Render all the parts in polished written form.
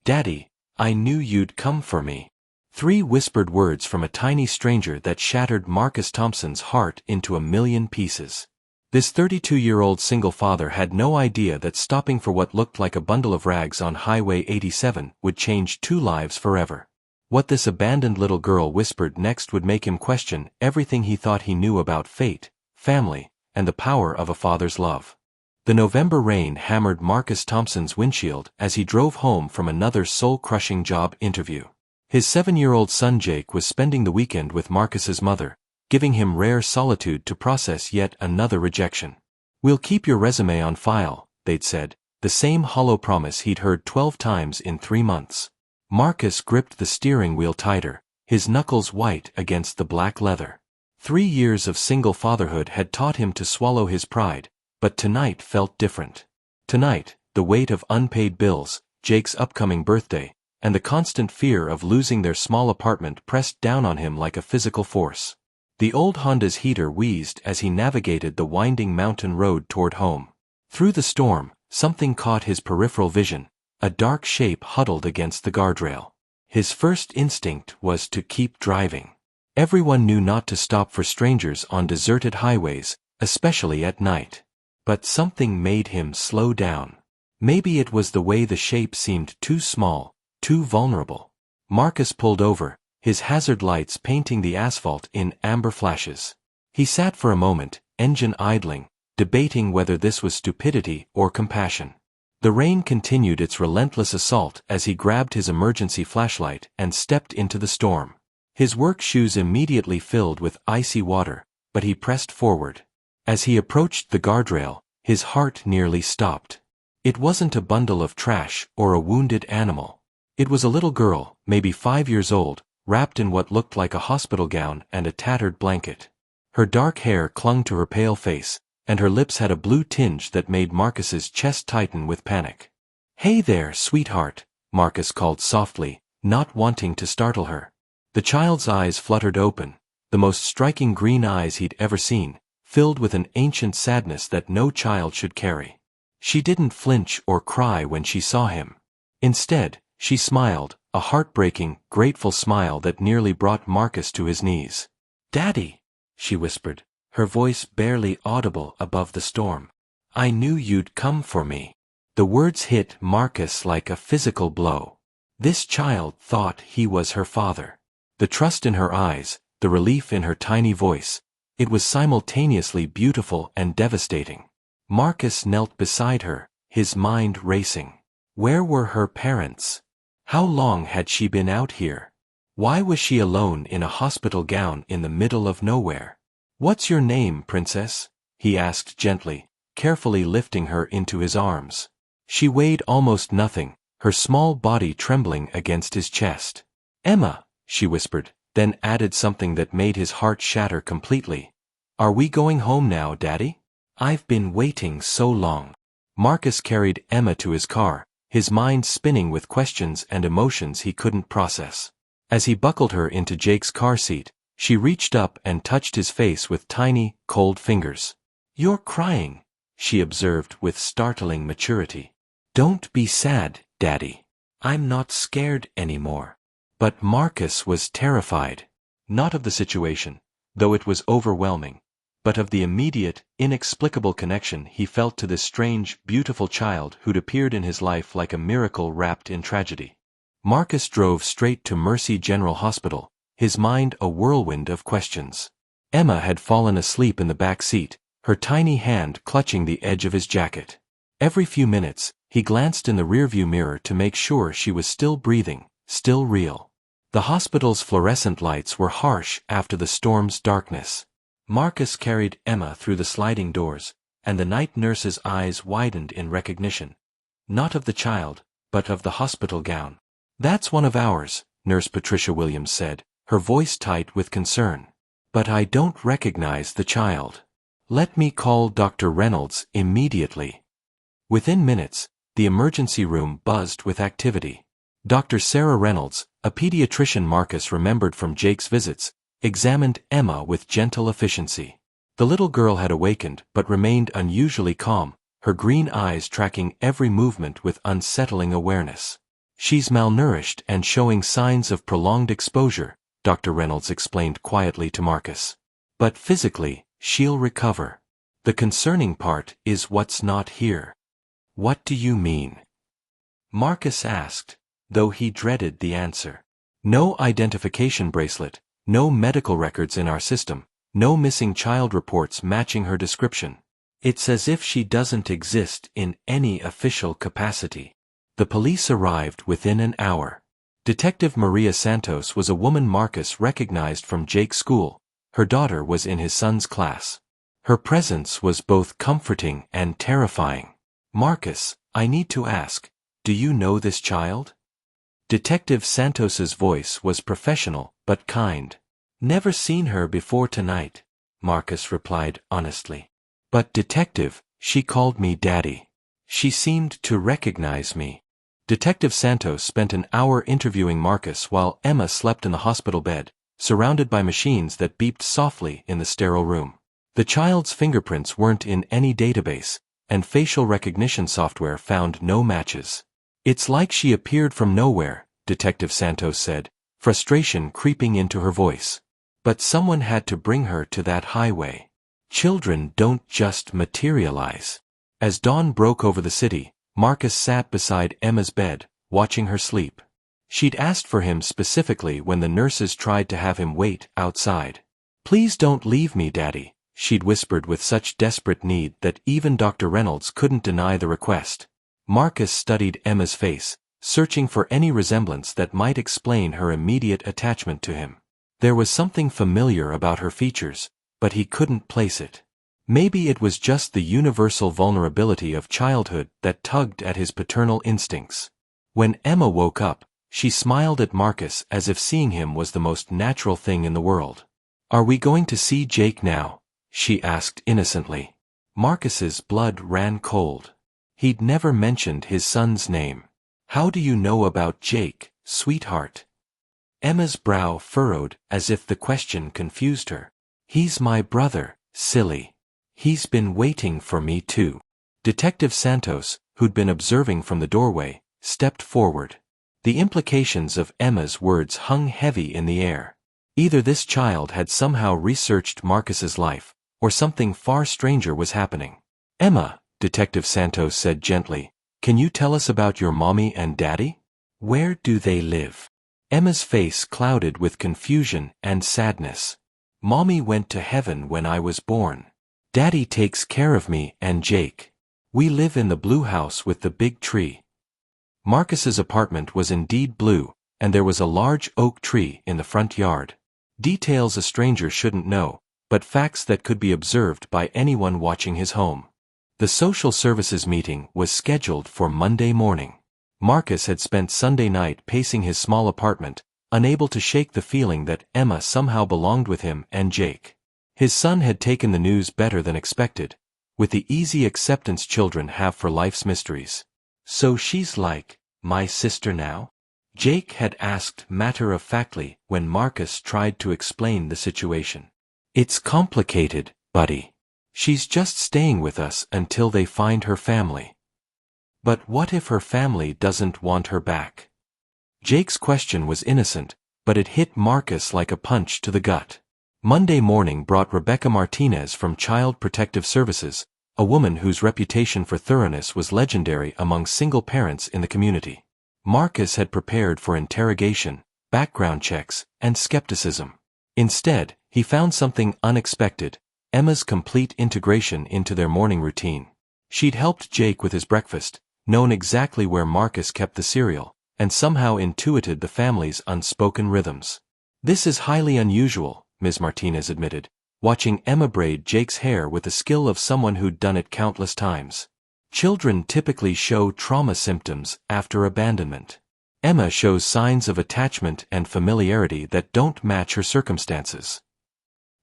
"Daddy, I knew you'd come for me." 3 whispered words from a tiny stranger that shattered Marcus Thompson's heart into a million pieces. This 32-year-old single father had no idea that stopping for what looked like a bundle of rags on Highway 87 would change 2 lives forever. What this abandoned little girl whispered next would make him question everything he thought he knew about fate, family, and the power of a father's love. The November rain hammered Marcus Thompson's windshield as he drove home from another soul-crushing job interview. His 7-year-old son Jake was spending the weekend with Marcus's mother, giving him rare solitude to process yet another rejection. "We'll keep your resume on file," they'd said, the same hollow promise he'd heard 12 times in 3 months. Marcus gripped the steering wheel tighter, his knuckles white against the black leather. 3 years of single fatherhood had taught him to swallow his pride, but tonight felt different. Tonight, the weight of unpaid bills, Jake's upcoming birthday, and the constant fear of losing their small apartment pressed down on him like a physical force. The old Honda's heater wheezed as he navigated the winding mountain road toward home. Through the storm, something caught his peripheral vision, a dark shape huddled against the guardrail. His first instinct was to keep driving. Everyone knew not to stop for strangers on deserted highways, especially at night. But something made him slow down. Maybe it was the way the shape seemed too small, too vulnerable. Marcus pulled over, his hazard lights painting the asphalt in amber flashes. He sat for a moment, engine idling, debating whether this was stupidity or compassion. The rain continued its relentless assault as he grabbed his emergency flashlight and stepped into the storm. His work shoes immediately filled with icy water, but he pressed forward. As he approached the guardrail, his heart nearly stopped. It wasn't a bundle of trash or a wounded animal. It was a little girl, maybe 5 years old, wrapped in what looked like a hospital gown and a tattered blanket. Her dark hair clung to her pale face, and her lips had a blue tinge that made Marcus's chest tighten with panic. "Hey there, sweetheart," Marcus called softly, not wanting to startle her. The child's eyes fluttered open, the most striking green eyes he'd ever seen, filled with an ancient sadness that no child should carry. She didn't flinch or cry when she saw him. Instead, she smiled, a heartbreaking, grateful smile that nearly brought Marcus to his knees. "Daddy," she whispered, her voice barely audible above the storm. "I knew you'd come for me." The words hit Marcus like a physical blow. This child thought he was her father. The trust in her eyes, the relief in her tiny voice, it was simultaneously beautiful and devastating. Marcus knelt beside her, his mind racing. Where were her parents? How long had she been out here? Why was she alone in a hospital gown in the middle of nowhere? "What's your name, princess?" he asked gently, carefully lifting her into his arms. She weighed almost nothing, her small body trembling against his chest. "Emma," she whispered, then added something that made his heart shatter completely. "Are we going home now, Daddy? I've been waiting so long." Marcus carried Emma to his car, his mind spinning with questions and emotions he couldn't process. As he buckled her into Jake's car seat, she reached up and touched his face with tiny, cold fingers. "You're crying," she observed with startling maturity. "Don't be sad, Daddy. I'm not scared anymore." But Marcus was terrified. Not of the situation, though it was overwhelming, but of the immediate, inexplicable connection he felt to this strange, beautiful child who'd appeared in his life like a miracle wrapped in tragedy. Marcus drove straight to Mercy General Hospital, his mind a whirlwind of questions. Emma had fallen asleep in the back seat, her tiny hand clutching the edge of his jacket. Every few minutes, he glanced in the rearview mirror to make sure she was still breathing, still real. The hospital's fluorescent lights were harsh after the storm's darkness. Marcus carried Emma through the sliding doors, and the night nurse's eyes widened in recognition. Not of the child, but of the hospital gown. "That's one of ours," Nurse Patricia Williams said, her voice tight with concern. "But I don't recognize the child. Let me call Dr. Reynolds immediately." Within minutes, the emergency room buzzed with activity. Dr. Sarah Reynolds, a pediatrician Marcus remembered from Jake's visits, examined Emma with gentle efficiency. The little girl had awakened but remained unusually calm, her green eyes tracking every movement with unsettling awareness. She's malnourished and showing signs of prolonged exposure, Dr. Reynolds explained quietly to Marcus. But physically, she'll recover. The concerning part is what's not here. What do you mean? Marcus asked, though he dreaded the answer. No identification bracelet, no medical records in our system, no missing child reports matching her description. It's as if she doesn't exist in any official capacity. The police arrived within an hour. Detective Maria Santos was a woman Marcus recognized from Jake's school. Her daughter was in his son's class. Her presence was both comforting and terrifying. Marcus, I need to ask, do you know this child? Detective Santos's voice was professional, but kind. Never seen her before tonight, Marcus replied honestly. But detective, she called me Daddy. She seemed to recognize me. Detective Santos spent an hour interviewing Marcus while Emma slept in the hospital bed, surrounded by machines that beeped softly in the sterile room. The child's fingerprints weren't in any database, and facial recognition software found no matches. It's like she appeared from nowhere, Detective Santos said, frustration creeping into her voice. But someone had to bring her to that highway. Children don't just materialize. As dawn broke over the city, Marcus sat beside Emma's bed, watching her sleep. She'd asked for him specifically when the nurses tried to have him wait outside. Please don't leave me, Daddy, she'd whispered with such desperate need that even Dr. Reynolds couldn't deny the request. Marcus studied Emma's face, searching for any resemblance that might explain her immediate attachment to him. There was something familiar about her features, but he couldn't place it. Maybe it was just the universal vulnerability of childhood that tugged at his paternal instincts. When Emma woke up, she smiled at Marcus as if seeing him was the most natural thing in the world. Are we going to see Jake now? She asked innocently. Marcus's blood ran cold. He'd never mentioned his son's name. How do you know about Jake, sweetheart? Emma's brow furrowed as if the question confused her. He's my brother, silly. He's been waiting for me too. Detective Santos, who'd been observing from the doorway, stepped forward. The implications of Emma's words hung heavy in the air. Either this child had somehow researched Marcus's life, or something far stranger was happening. Emma, Detective Santos said gently, can you tell us about your mommy and daddy? Where do they live? Emma's face clouded with confusion and sadness. Mommy went to heaven when I was born. Daddy takes care of me and Jake. We live in the blue house with the big tree. Marcus's apartment was indeed blue, and there was a large oak tree in the front yard. Details a stranger shouldn't know, but facts that could be observed by anyone watching his home. The social services meeting was scheduled for Monday morning. Marcus had spent Sunday night pacing his small apartment, unable to shake the feeling that Emma somehow belonged with him and Jake. His son had taken the news better than expected, with the easy acceptance children have for life's mysteries. So she's like, my sister now? Jake had asked matter-of-factly when Marcus tried to explain the situation. It's complicated, buddy. She's just staying with us until they find her family. But what if her family doesn't want her back? Jake's question was innocent, but it hit Marcus like a punch to the gut. Monday morning brought Rebecca Martinez from Child Protective Services, a woman whose reputation for thoroughness was legendary among single parents in the community. Marcus had prepared for interrogation, background checks, and skepticism. Instead, he found something unexpected: Emma's complete integration into their morning routine. She'd helped Jake with his breakfast, known exactly where Marcus kept the cereal, and somehow intuited the family's unspoken rhythms. This is highly unusual, Ms. Martinez admitted, watching Emma braid Jake's hair with the skill of someone who'd done it countless times. Children typically show trauma symptoms after abandonment. Emma shows signs of attachment and familiarity that don't match her circumstances.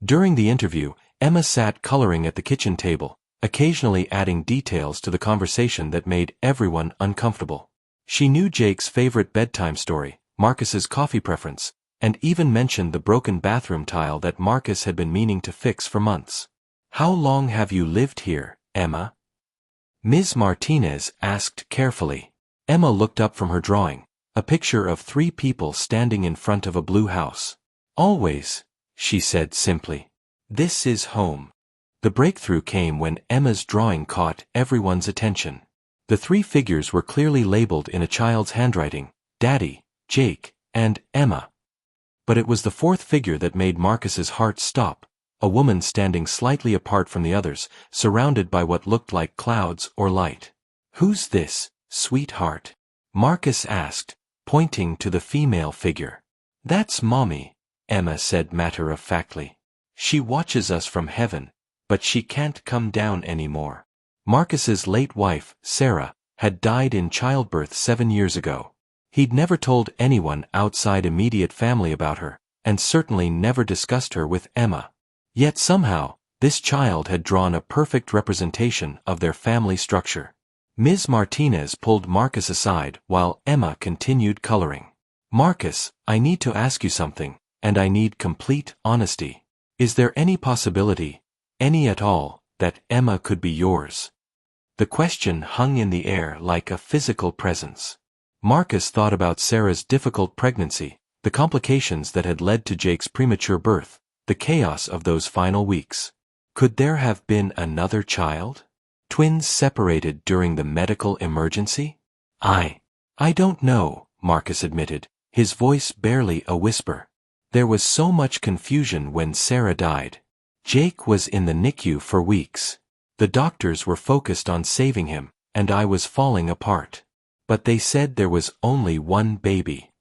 During the interview, Emma sat coloring at the kitchen table, occasionally adding details to the conversation that made everyone uncomfortable. She knew Jake's favorite bedtime story, Marcus's coffee preference, and even mentioned the broken bathroom tile that Marcus had been meaning to fix for months. How long have you lived here, Emma? Ms. Martinez asked carefully. Emma looked up from her drawing, a picture of 3 people standing in front of a blue house. "Always," she said simply. "This is home." The breakthrough came when Emma's drawing caught everyone's attention. The 3 figures were clearly labeled in a child's handwriting: Daddy, Jake, and Emma. But it was the 4th figure that made Marcus's heart stop, a woman standing slightly apart from the others, surrounded by what looked like clouds or light. "Who's this, sweetheart?" Marcus asked, pointing to the female figure. "That's Mommy," Emma said matter-of-factly. "She watches us from heaven, but she can't come down anymore." Marcus's late wife, Sarah, had died in childbirth 7 years ago. He'd never told anyone outside immediate family about her, and certainly never discussed her with Emma. Yet somehow, this child had drawn a perfect representation of their family structure. Ms. Martinez pulled Marcus aside while Emma continued coloring. "Marcus, I need to ask you something, and I need complete honesty. Is there any possibility, any at all, that Emma could be yours?" The question hung in the air like a physical presence. Marcus thought about Sarah's difficult pregnancy, the complications that had led to Jake's premature birth, the chaos of those final weeks. Could there have been another child? Twins separated during the medical emergency? I don't know, Marcus admitted, his voice barely a whisper. There was so much confusion when Sarah died. Jake was in the NICU for weeks. The doctors were focused on saving him, and I was falling apart. But they said there was only one baby.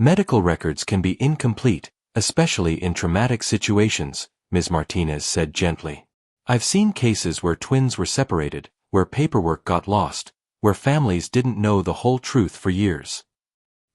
Medical records can be incomplete, especially in traumatic situations, Ms. Martinez said gently. I've seen cases where twins were separated, where paperwork got lost, where families didn't know the whole truth for years.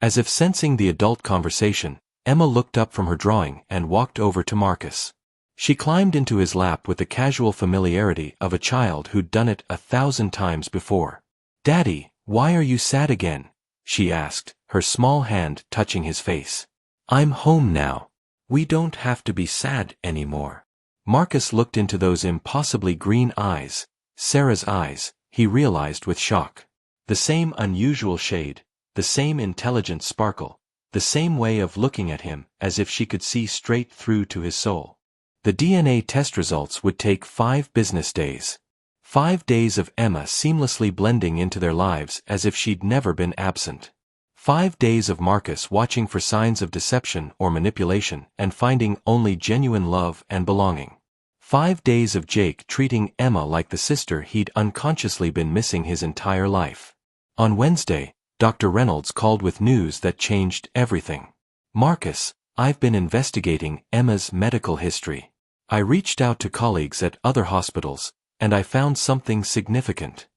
As if sensing the adult conversation, Emma looked up from her drawing and walked over to Marcus. She climbed into his lap with the casual familiarity of a child who'd done it 1,000 times before. "Daddy, why are you sad again?" she asked, her small hand touching his face. "I'm home now. We don't have to be sad anymore." Marcus looked into those impossibly green eyes, Sarah's eyes, he realized with shock. The same unusual shade, the same intelligent sparkle, the same way of looking at him as if she could see straight through to his soul. The DNA test results would take 5 business days. 5 days of Emma seamlessly blending into their lives as if she'd never been absent. 5 days of Marcus watching for signs of deception or manipulation and finding only genuine love and belonging. 5 days of Jake treating Emma like the sister he'd unconsciously been missing his entire life. On Wednesday, Dr. Reynolds called with news that changed everything. "Marcus, I've been investigating Emma's medical history. I reached out to colleagues at other hospitals, and I found something significant."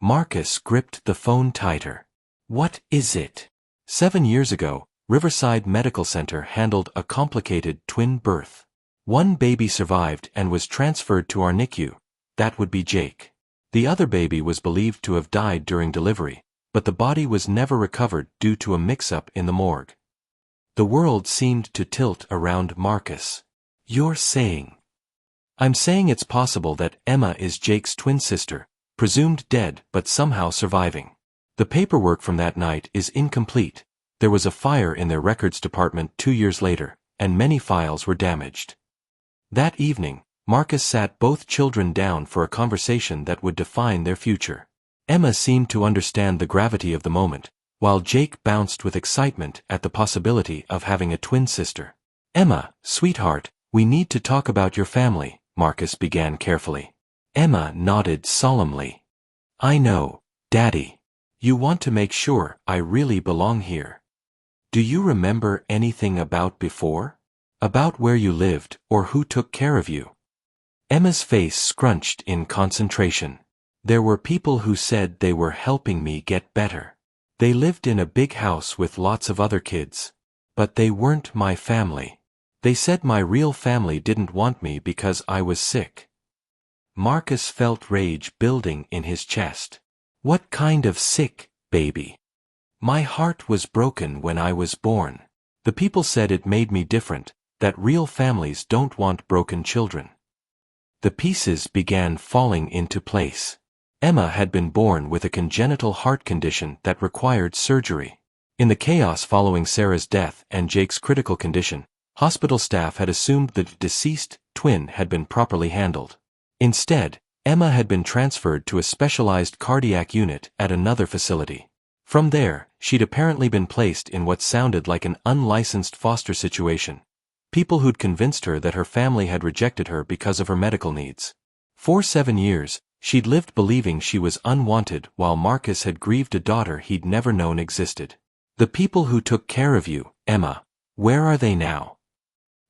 Marcus gripped the phone tighter. "What is it?" 7 years ago, Riverside Medical Center handled a complicated twin birth. One baby survived and was transferred to our NICU. That would be Jake. The other baby was believed to have died during delivery, but the body was never recovered due to a mix-up in the morgue. The world seemed to tilt around Marcus. "You're saying..." "I'm saying it's possible that Emma is Jake's twin sister, presumed dead but somehow surviving. The paperwork from that night is incomplete. There was a fire in their records department 2 years later, and many files were damaged." That evening, Marcus sat both children down for a conversation that would define their future. Emma seemed to understand the gravity of the moment, while Jake bounced with excitement at the possibility of having a twin sister. "Emma, sweetheart, we need to talk about your family," Marcus began carefully. Emma nodded solemnly. "I know, Daddy. You want to make sure I really belong here. Do you remember anything about before? About where you lived or who took care of you?" Emma's face scrunched in concentration. "There were people who said they were helping me get better. They lived in a big house with lots of other kids. But they weren't my family. They said my real family didn't want me because I was sick." Marcus felt rage building in his chest. "What kind of sick, baby? My heart was broken when I was born. The people said it made me different, that real families don't want broken children." The pieces began falling into place. Emma had been born with a congenital heart condition that required surgery. In the chaos following Sarah's death and Jake's critical condition, hospital staff had assumed the deceased twin had been properly handled. Instead, Emma had been transferred to a specialized cardiac unit at another facility. From there, she'd apparently been placed in what sounded like an unlicensed foster situation. People who'd convinced her that her family had rejected her because of her medical needs. For 7 years, she'd lived believing she was unwanted while Marcus had grieved a daughter he'd never known existed. The people who took care of you, Emma, where are they now?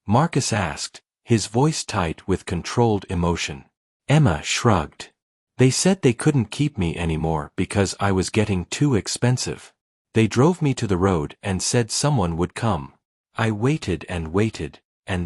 Marcus asked, his voice tight with controlled emotion. Emma shrugged. They said they couldn't keep me anymore because I was getting too expensive. They drove me to the road and said someone would come. I waited, and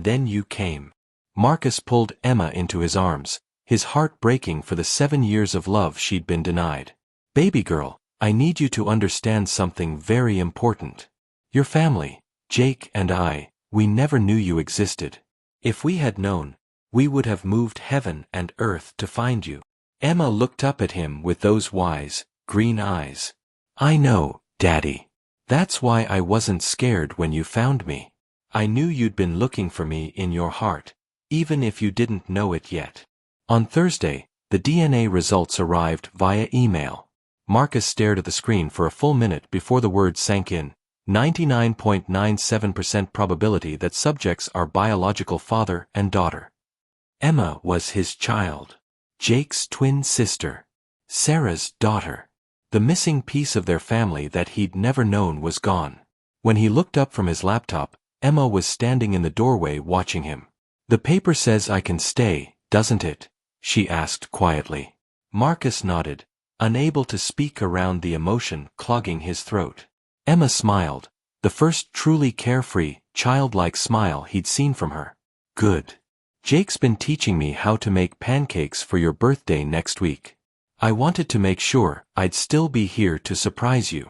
then you came. Marcus pulled Emma into his arms, his heart breaking for the 7 years of love she'd been denied. Baby girl, I need you to understand something very important. Your family, Jake and I, we never knew you existed. If we had known, we would have moved heaven and earth to find you. Emma looked up at him with those wise, green eyes. I know, Daddy. That's why I wasn't scared when you found me. I knew you'd been looking for me in your heart, even if you didn't know it yet. On Thursday, the DNA results arrived via email. Marcus stared at the screen for a full minute before the words sank in. 99.97% probability that subjects are biological father and daughter. Emma was his child. Jake's twin sister. Sarah's daughter. The missing piece of their family that he'd never known was gone. When he looked up from his laptop, Emma was standing in the doorway watching him. The paper says I can stay, doesn't it? She asked quietly. Marcus nodded, unable to speak around the emotion clogging his throat. Emma smiled, the first truly carefree, childlike smile he'd seen from her. Good. Jake's been teaching me how to make pancakes for your birthday next week. I wanted to make sure I'd still be here to surprise you.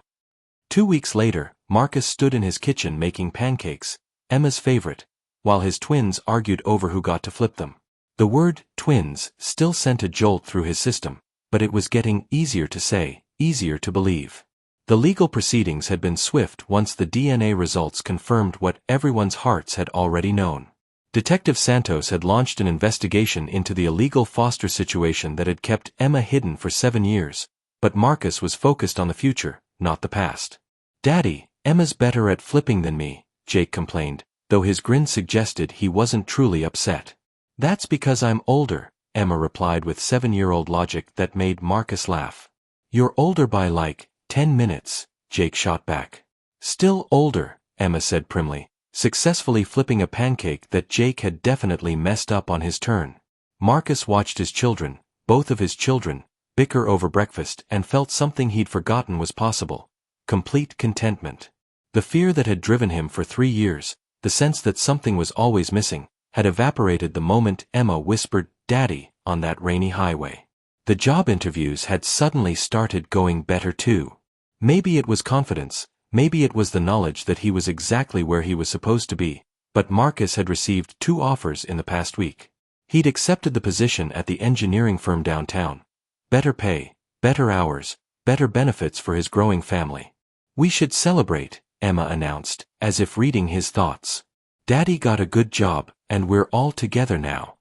2 weeks later, Marcus stood in his kitchen making pancakes, Emma's favorite, while his twins argued over who got to flip them. The word twins still sent a jolt through his system, but it was getting easier to say, easier to believe. The legal proceedings had been swift once the DNA results confirmed what everyone's hearts had already known. Detective Santos had launched an investigation into the illegal foster situation that had kept Emma hidden for 7 years, but Marcus was focused on the future, not the past. Daddy, Emma's better at flipping than me, Jake complained, though his grin suggested he wasn't truly upset. That's because I'm older, Emma replied with 7-year-old logic that made Marcus laugh. You're older by like 10 minutes, Jake shot back. Still older, Emma said primly, successfully flipping a pancake that Jake had definitely messed up on his turn. Marcus watched his children, both of his children, bicker over breakfast and felt something he'd forgotten was possible. Complete contentment. The fear that had driven him for 3 years, the sense that something was always missing, had evaporated the moment Emma whispered, Daddy, on that rainy highway. The job interviews had suddenly started going better too. Maybe it was confidence, maybe it was the knowledge that he was exactly where he was supposed to be, but Marcus had received 2 offers in the past week. He'd accepted the position at the engineering firm downtown. Better pay, better hours, better benefits for his growing family. We should celebrate, Emma announced, as if reading his thoughts. Daddy got a good job, and we're all together now.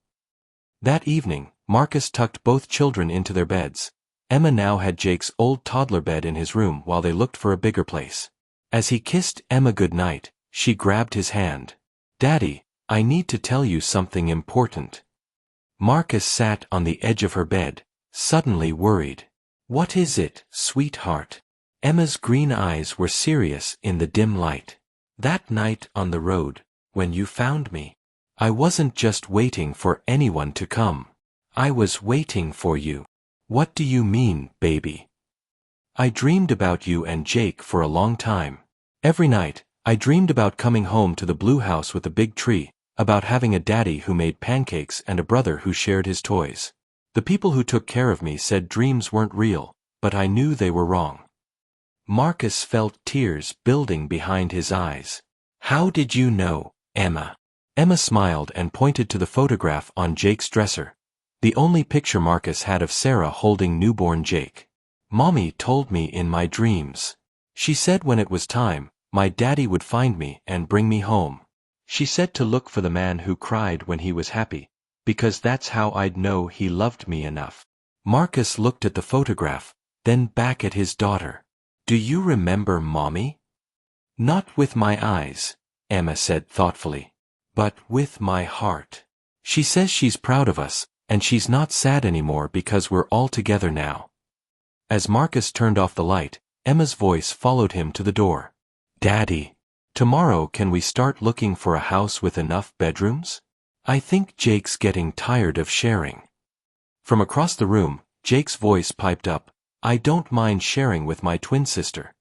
That evening, Marcus tucked both children into their beds. Emma now had Jake's old toddler bed in his room while they looked for a bigger place. As he kissed Emma goodnight, she grabbed his hand. Daddy, I need to tell you something important. Marcus sat on the edge of her bed, suddenly worried. What is it, sweetheart? Emma's green eyes were serious in the dim light. That night on the road, when you found me, I wasn't just waiting for anyone to come. I was waiting for you. What do you mean, baby? I dreamed about you and Jake for a long time. Every night, I dreamed about coming home to the blue house with the big tree, about having a daddy who made pancakes and a brother who shared his toys. The people who took care of me said dreams weren't real, but I knew they were wrong. Marcus felt tears building behind his eyes. How did you know, Emma? Emma smiled and pointed to the photograph on Jake's dresser, the only picture Marcus had of Sarah holding newborn Jake. Mommy told me in my dreams. She said when it was time, my daddy would find me and bring me home. She said to look for the man who cried when he was happy, because that's how I'd know he loved me enough. Marcus looked at the photograph, then back at his daughter. Do you remember Mommy? Not with my eyes, Emma said thoughtfully, but with my heart. She says she's proud of us, and she's not sad anymore because we're all together now. As Marcus turned off the light, Emma's voice followed him to the door. Daddy, tomorrow can we start looking for a house with enough bedrooms? I think Jake's getting tired of sharing. From across the room, Jake's voice piped up, I don't mind sharing with my twin sister.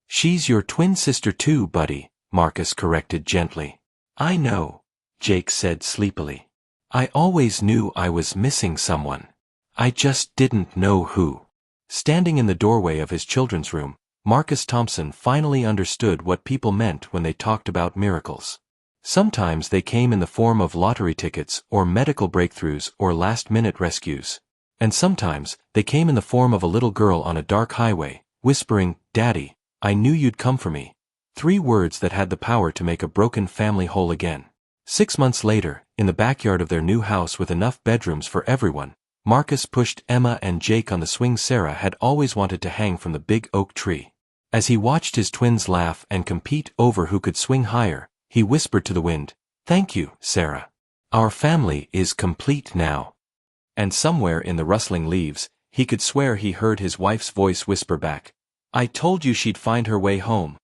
She's your twin sister too, buddy, Marcus corrected gently. I know, Jake said sleepily. I always knew I was missing someone. I just didn't know who. Standing in the doorway of his children's room, Marcus Thompson finally understood what people meant when they talked about miracles. Sometimes they came in the form of lottery tickets or medical breakthroughs or last-minute rescues. And sometimes they came in the form of a little girl on a dark highway, whispering, Daddy, I knew you'd come for me. 3 words that had the power to make a broken family whole again. 6 months later, in the backyard of their new house with enough bedrooms for everyone, Marcus pushed Emma and Jake on the swing Sarah had always wanted to hang from the big oak tree. As he watched his twins laugh and compete over who could swing higher, he whispered to the wind, Thank you, Sarah. Our family is complete now. And somewhere in the rustling leaves, he could swear he heard his wife's voice whisper back, I told you she'd find her way home.